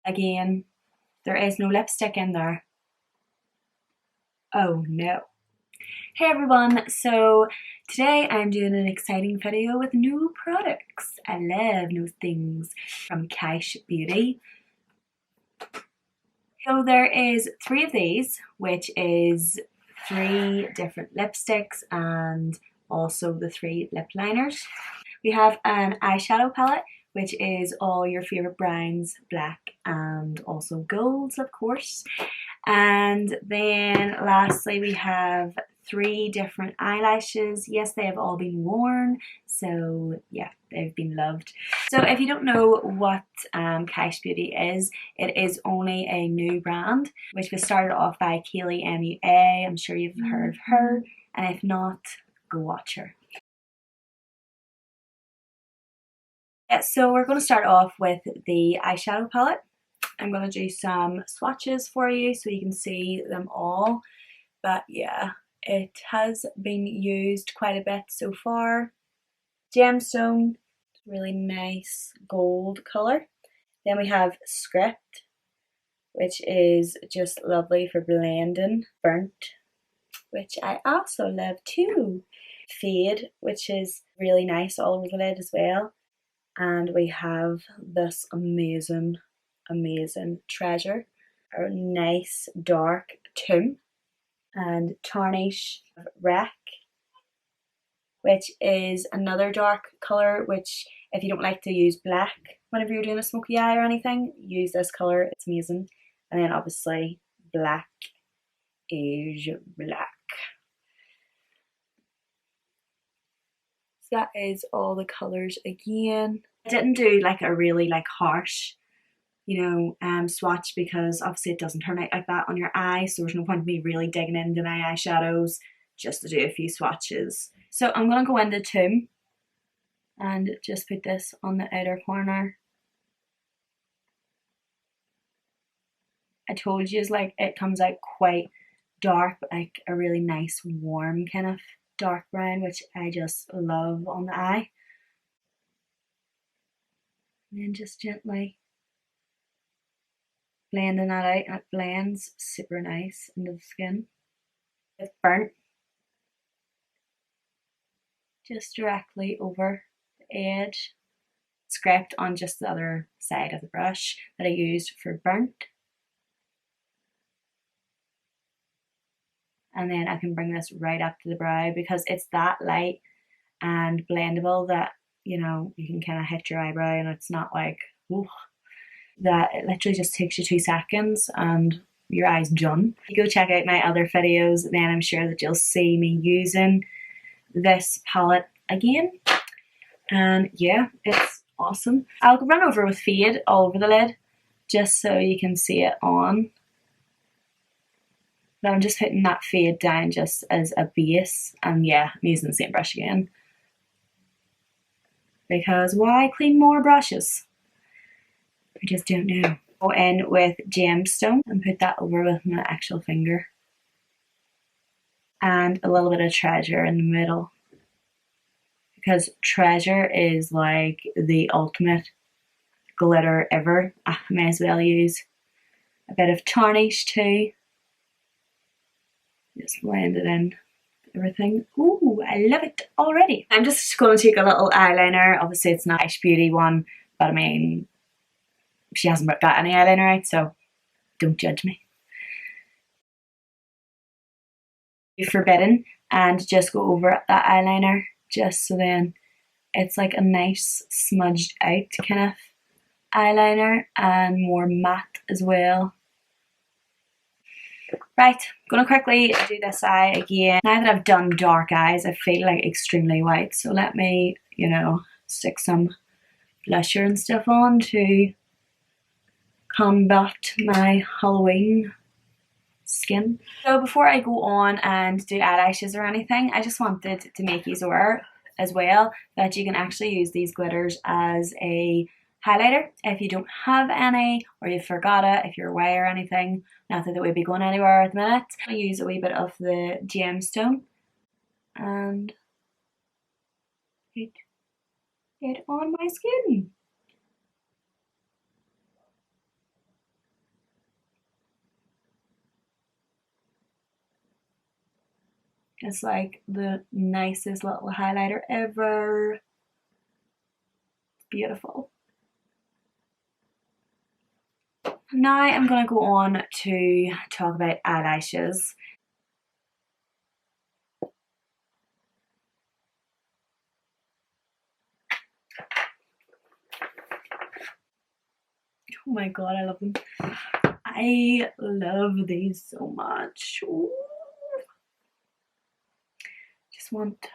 Again, there is no lipstick in there. Oh no. Hey everyone, so today I'm doing an exciting video with new products. I love new things from Kash Beauty. So there is 3 of these, which is 3 different lipsticks and also the 3 lip liners. We have an eyeshadow palette, which is all your favorite browns, black and also golds, of course. And then lastly we have 3 different eyelashes. Yes, they have all been worn, so yeah, they've been loved. So if you don't know what Kash Beauty is, it is only a new brand which was started off by Kaylee MUA. I'm sure you've heard of her, and if not, go watch her. Yeah, so we're going to start off with the eyeshadow palette. I'm going to do some swatches for you so you can see them all. But yeah, it has been used quite a bit so far. Gemstone, really nice gold colour. Then we have Script, which is just lovely for blending. Burnt, which I also love too. Fade, which is really nice all over the lid as well. And we have this amazing Treasure, a nice dark Tomb, and Tarnish Wreck, which is another dark colour, which if you don't like to use black whenever you're doing a smoky eye or anything, use this colour, it's amazing. And then obviously Black is Black. So that is all the colours again. I didn't do like a really like harsh, swatch, because obviously it doesn't turn out like that on your eye, so there's no point in me really digging into my eyeshadows just to do a few swatches. So I'm going to go into Tomb and just put this on the outer corner. I told you, it's like it comes out quite dark, but like a really nice warm kind of dark brown, which I just love on the eye. And then just gently blending that out, and it blends super nice into the skin. It's Burnt, just directly over the edge. Script on just the other side of the brush that I used for Burnt. And then I can bring this right up to the brow because it's that light and blendable that, you can kind of hit your eyebrow and it's not like, ooh, that it literally just takes you 2 seconds and your eye's done. If you go check out my other videos, then I'm sure that you'll see me using this palette again. And yeah, it's awesome. I'll run over with Fade all over the lid just so you can see it on. But I'm just putting that Fade down just as a base, and yeah, I'm using the same brush again. Because why clean more brushes? I just don't know. Go in with Gemstone and put that over with my actual finger. And a little bit of Treasure in the middle. Because Treasure is like the ultimate glitter ever. I may as well use a bit of Tarnish too. Just blend it in. Everything. Ooh, I love it already. I'm just going to take a little eyeliner. Obviously it's not Kash Beauty one, but I mean, she hasn't got any eyeliner out, so don't judge me. Forbidden, and just go over that eyeliner just so then it's like a nice smudged out kind of eyeliner and more matte as well. Right, I'm gonna quickly do this eye again. Now that I've done dark eyes, I feel like extremely white, so let me, stick some blusher and stuff on to combat my Halloween skin. So before I go on and do eyelashes or anything, I just wanted to make you aware as well that you can actually use these glitters as a highlighter if you don't have any, or you forgot it, if you're away or anything. Not that it would be going anywhere at the minute. I use a wee bit of the Gemstone and put it on my skin. It's like the nicest little highlighter ever. Beautiful. Now I'm going to go on to talk about eyelashes. Oh my god, I love them. I love these so much. Ooh. Just want,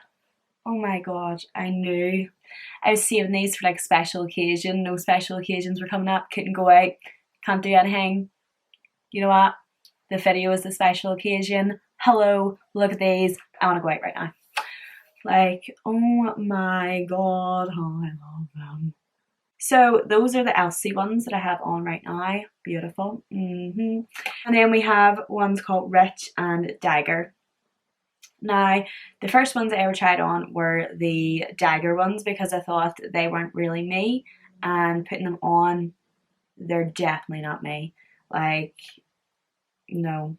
oh my god, I knew. I was saving these for like special occasion. No special occasions were coming up, couldn't go out, can't do anything. You know what? The video is the special occasion. Hello, look at these. I want to go out right now. Like, oh my god, how I love them. So those are the Elsie ones that I have on right now. Beautiful. And then we have ones called Rich and Dagger. Now, the first ones I ever tried on were the Dagger ones because I thought they weren't really me, and putting them on, they're definitely not me. Like, no.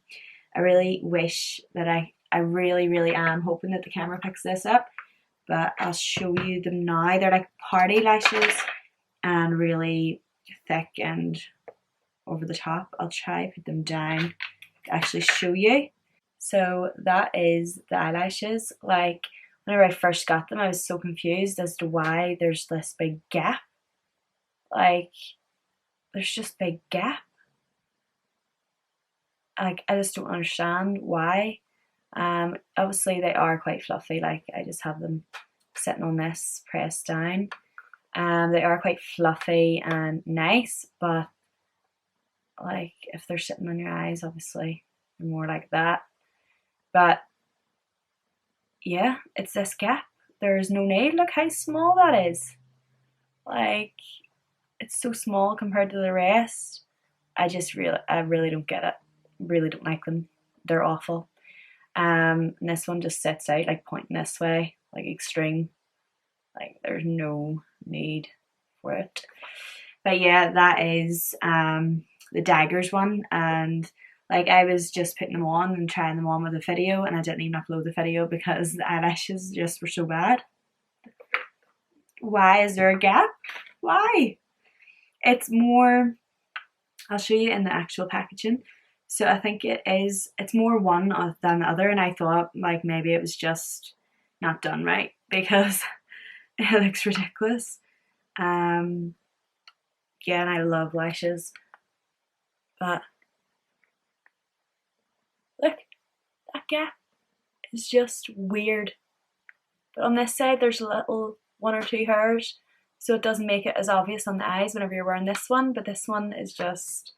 I really wish that I really am hoping that the camera picks this up, but I'll show you them now. They're like party lashes and really thick and over the top. I'll try put them down to actually show you. So that is the eyelashes. Like, whenever I first got them, I was so confused as to why there's this big gap. Like, there's just big gap. Like, I just don't understand why. Obviously they are quite fluffy. Like, I just have them sitting on this pressed down. They are quite fluffy and nice, but like if they're sitting on your eyes, obviously they're more like that. But yeah, it's this gap. There's no need. Look how small that is. Like, it's so small compared to the rest. I really don't get it. Really don't like them. They're awful. And this one just sits out like pointing this way, like extreme. Like, there's no need for it. But yeah, that is the Daggers one, and like I was just putting them on and trying them on with a video, and I didn't even upload the video because the eyelashes just were so bad. Why is there a gap? Why? It's more, I'll show you in the actual packaging. So I think it's more one than the other, and I thought like maybe it was just not done right because it looks ridiculous. Yeah, and I love lashes, but look, that gap is just weird. But on this side, there's a little 1 or 2 hairs, so it doesn't make it as obvious on the eyes whenever you're wearing this one. But this one is just,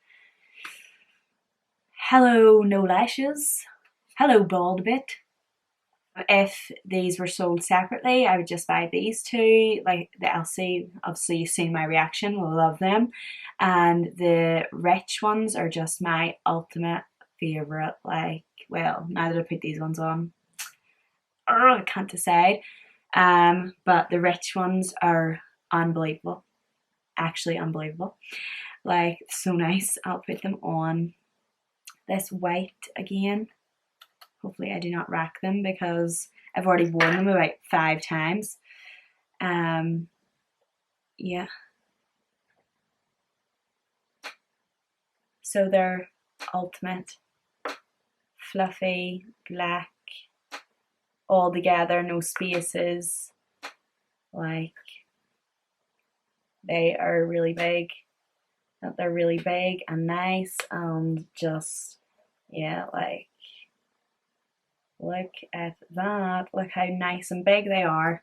hello, no lashes. Hello, bald bit. If these were sold separately, I would just buy these two. Like the Elsie, obviously you've seen my reaction, love them. And the Rich ones are just my ultimate favourite. Like, well, now that I put these ones on, I can't decide. But the Rich ones are unbelievable. Actually unbelievable. Like, so nice. I'll put them on. This white again. Hopefully I do not rack them because I've already worn them about 5 times. Yeah. So they're ultimate. Fluffy, black, all together, no spaces. Like, they are really big. They're really big and nice and just, yeah, like, look at that. Look how nice and big they are.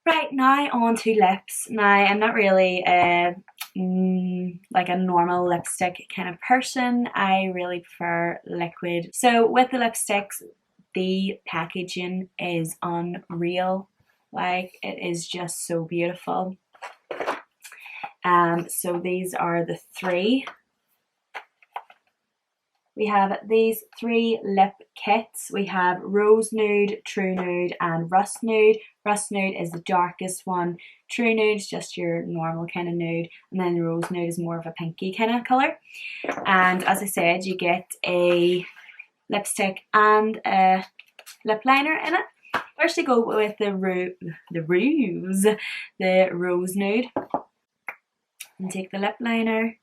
Right, now on to lips. Now, I'm not really like a normal lipstick kind of person. I really prefer liquid. So with the lipsticks, the packaging is unreal. Like, it is just so beautiful. So these are the 3. We have these 3 lip kits. We have Rose Nude, True Nude, and Rust Nude. Rust Nude is the darkest one. True Nude is just your normal kind of nude. And then Rose Nude is more of a pinky kind of colour. And as I said, you get a lipstick and a lip liner in it. First I go with the Rose Nude, and take the lip liner.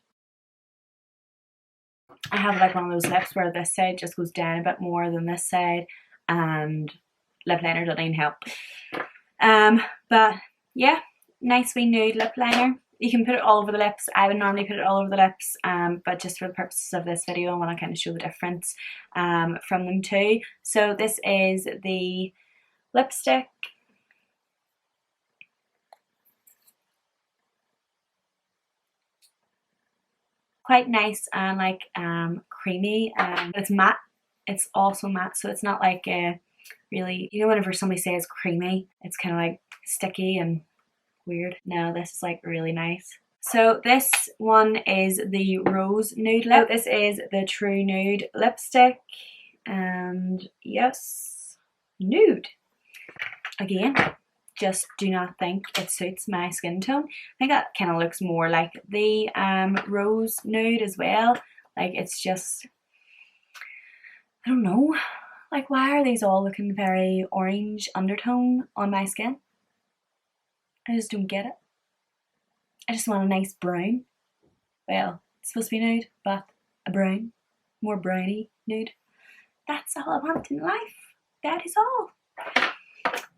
I have like one of those lips where this side just goes down a bit more than this side, and lip liner doesn't even help. But yeah, nice wee nude lip liner. You can put it all over the lips. I would normally put it all over the lips, but just for the purposes of this video, I want to kind of show the difference from them too. So this is the lipstick. Quite nice and like creamy, it's matte. It's also matte, so it's not like really, you know, whenever somebody says creamy, it's kind of like sticky and weird. No, this is like really nice. So this one is the Rose Nude lip. This is the True Nude lipstick, and yes, nude. Again, just do not think it suits my skin tone. I think that kind of looks more like the Rose Nude as well. Like it's just, I don't know, like why are these all looking very orange undertone on my skin? I just don't get it. I just want a nice brown. Well, it's supposed to be nude, but a brown, more browny nude. That's all I want in life. That is all.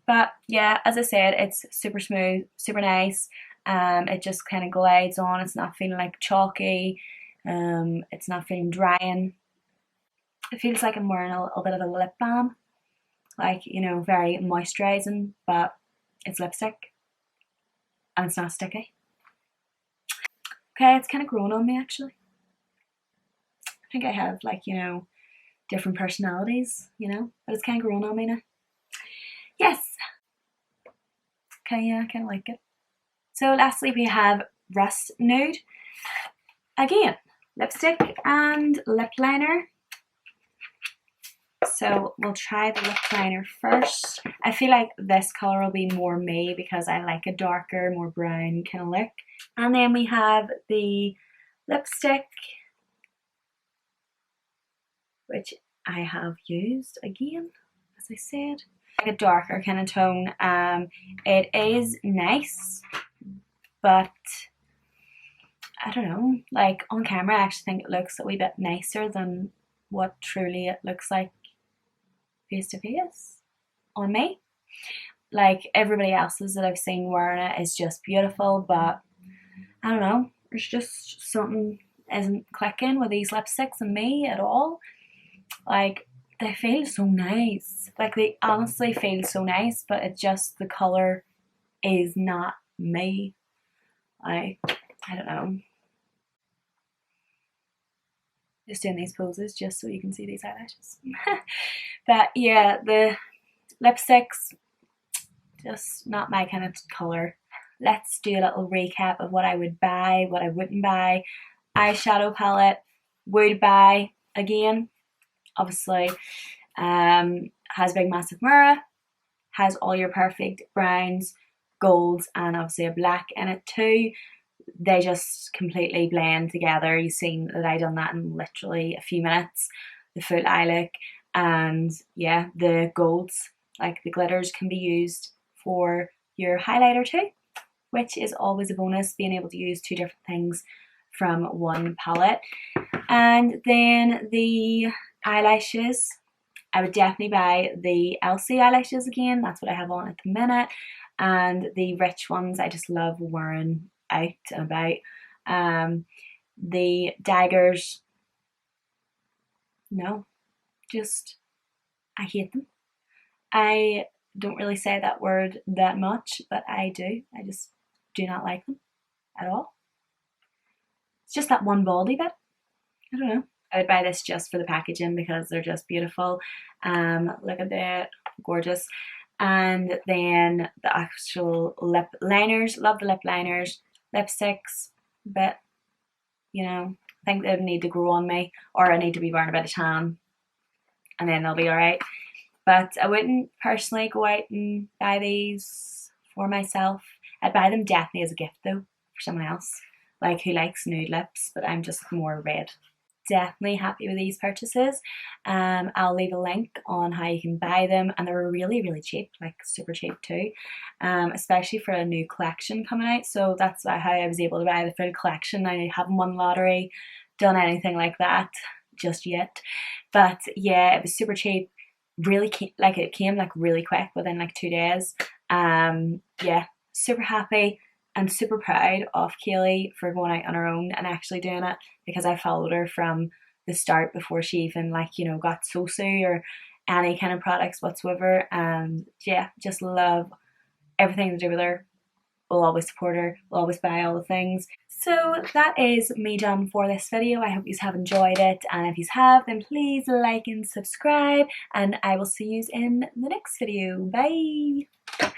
But yeah, as I said, it's super smooth, super nice. It just kind of glides on. It's not feeling like chalky. It's not feeling drying. It feels like I'm wearing a little bit of a lip balm, like, you know, very moisturising, but it's lipstick and it's not sticky. Okay, it's kind of grown on me actually. I think I have like, you know, different personalities, you know, but it's kind of grown on me now. Yes. Okay, yeah, I kind of like it. So lastly we have Rust Nude. Again, lipstick and lip liner. So we'll try the lip liner first. I feel like this colour will be more me because I like a darker, more brown kind of look. And then we have the lipstick, which I have used again, as I said. Like a darker kind of tone. It is nice, but I don't know, like on camera I actually think it looks a wee bit nicer than what truly it looks like face to face on me. Like everybody else's that I've seen wearing it is just beautiful, but I don't know, there's just something isn't clicking with these lipsticks and me at all. Like they feel so nice, like they honestly feel so nice, but it's just the colour is not me. I don't know. Just doing these poses just so you can see these eyelashes. But yeah, the lipsticks, just not my kind of colour. Let's do a little recap of what I would buy, what I wouldn't buy. Eyeshadow palette, would buy again. Obviously, has a big massive mirror, has all your perfect browns, golds, and obviously a black in it too. They just completely blend together. You've seen that I done that in literally a few minutes. The full eye look, and yeah, the golds, like the glitters, can be used for your highlighter too, which is always a bonus, being able to use two different things from one palette. And then the eyelashes, I would definitely buy the Elsie eyelashes again. That's what I have on at the minute. And the rich ones I just love wearing out and about. The daggers, no, just I hate them. I don't really say that word that much, but I do. I just do not like them at all. It's just that one baldy bit. I don't know. I would buy this just for the packaging because they're just beautiful. Look at that, gorgeous. And then the actual lip liners, love the lip liners. Lipsticks, but you know, I think they need to grow on me, or I need to be wearing a bit of tan, and then they'll be alright. But I wouldn't personally go out and buy these for myself. I'd buy them definitely as a gift though, for someone else, like who likes nude lips, but I'm just more red. definitely happy with these purchases. I'll leave a link on how you can buy them, and they're really really cheap, like super cheap too, especially for a new collection coming out. So that's how I was able to buy the full collection. I haven't won the lottery, done anything like that just yet, but yeah, it was super cheap. Really like it came like really quick within like 2 days. Yeah, super happy and super proud of Kaylee for going out on her own and actually doing it, because I followed her from the start before she even like, you know, got Sosu or any kind of products whatsoever. And yeah, just love everything to do with her. We'll always support her, we'll always buy all the things. So that is me done for this video. I hope you have enjoyed it, and if you have, then please like and subscribe, and I will see you in the next video. Bye!